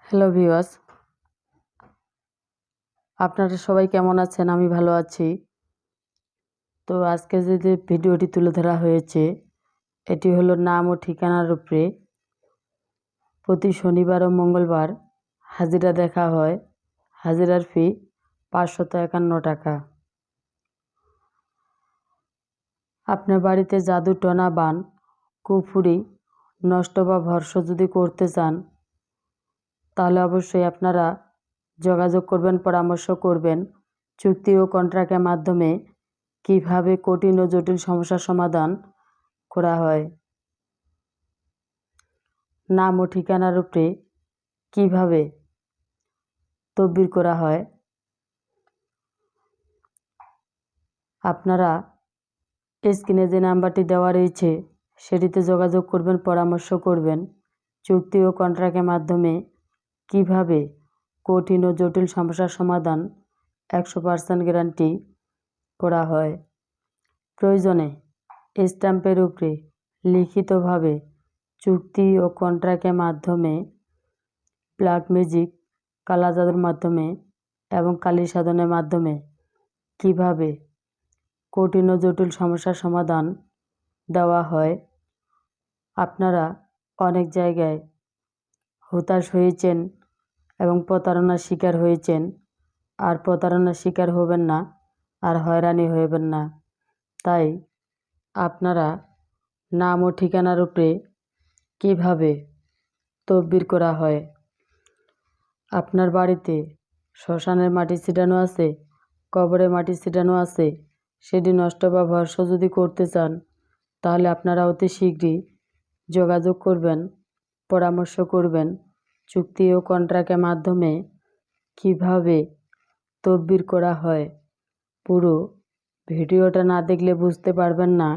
Hello viewers, আপনারা সবাই কেমন আছেন? আমি ভালো আছি। তো আজকে যে ভিডিওটি তুলে ধরা হয়েছে এটি হলো নাম ও ঠিকানার উপরে প্রতি শনিবার ও মঙ্গলবার হাজিরা দেখা হয়। হাজিরার ফি ৫৫১ টাকা। আপনার বাড়িতে জাদু টনা বান কুফুরি নষ্ট বা ভর্ষ যদি করতে চান তাহলে অবশ্যই আপনারা যোগাযোগ করবেন, পরামর্শ করবেন। চুক্তি ও কন্ট্রাক্টের মাধ্যমে কিভাবে কঠিন ও জটিল সমস্যার সমাধান করা হয়, নাম ও ঠিকানার উপরে কিভাবে তদবির করা হয়, আপনারা স্ক্রিনে যে নাম্বারটি দেওয়া রয়েছে সেটিতে যোগাযোগ করবেন, পরামর্শ করবেন। চুক্তি ও কন্ট্রাক্টের মাধ্যমে কিভাবে কঠিন ও জটিল সমস্যার সমাধান 100% গ্যারান্টি করা হয়। প্রয়োজনে স্ট্যাম্পের উপরে লিখিতভাবে চুক্তি ও কন্ট্রাক্টের মাধ্যমে ব্ল্যাক ম্যাজিক, কালা জাদুর মাধ্যমে এবং কালী সাধনের মাধ্যমে কিভাবে কঠিন ও জটিল সমস্যার সমাধান দেওয়া হয়। আপনারা অনেক জায়গায় হতাশ হয়েছেন এবং প্রতারণার শিকার হয়েছেন, আর প্রতারণার শিকার হবেন না, আর হয়রানি হবেন না। তাই আপনারা নাম ও ঠিকানার উপরে কিভাবে তদবির করা হয়। আপনার বাড়িতে শ্মশানের মাটি ছিটানো আছে, কবরে মাটি ছিটানো আছে, সেটি নষ্ট বা ভর্ষ যদি করতে চান তাহলে আপনারা অতি শীঘ্রই যোগাযোগ করবেন, পরামর্শ করবেন। চুক্তি ও কন্ট্রাক্টের মাধ্যমে কিভাবে তদবির করা হয়। পুরো ভিডিওটা না দেখলে বুঝতে পারবেন না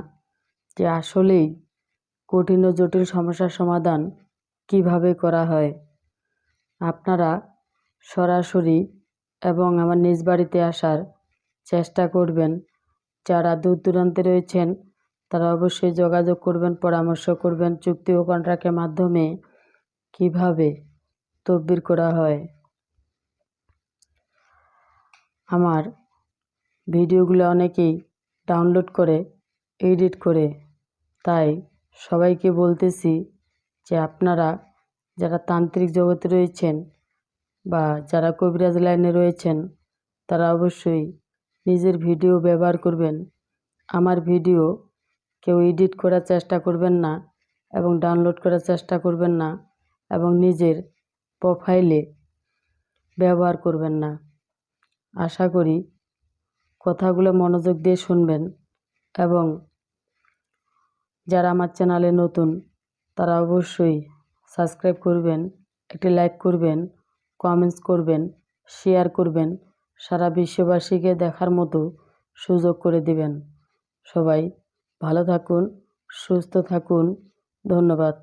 যে আসলেই কঠিন ও জটিল সমস্যার সমাধান কিভাবে করা হয়। আপনারা সরাসরি এবং আমার নিজ বাড়িতে আসার চেষ্টা করবেন। যারা দূর দূরান্তে রয়েছেন তারা অবশ্যই যোগাযোগ করবেন, পরামর্শ করবেন। চুক্তি ও কন্ট্রাক্টের মাধ্যমে কিভাবে তদবির করা হয়। আমার ভিডিওগুলো অনেকেই ডাউনলোড করে এডিট করে, তাই সবাইকে বলতেছি যে আপনারা যারা তান্ত্রিক জগতে রয়েছেন বা যারা কবিরাজ লাইনে রয়েছেন তারা অবশ্যই নিজের ভিডিও ব্যবহার করবেন। আমার ভিডিও কেউ এডিট করার চেষ্টা করবেন না এবং ডাউনলোড করার চেষ্টা করবেন না এবং নিজের প্রোফাইলে ব্যবহার করবেন না। আশা করি কথাগুলো মনোযোগ দিয়ে শুনবেন এবং যারা আমার চ্যানেলে নতুন তারা অবশ্যই সাবস্ক্রাইব করবেন, একটি লাইক করবেন, কমেন্টস করবেন, শেয়ার করবেন, সারা বিশ্ববাসীকে দেখার মতো সুযোগ করে দিবেন। সবাই ভালো থাকুন, সুস্থ থাকুন। ধন্যবাদ।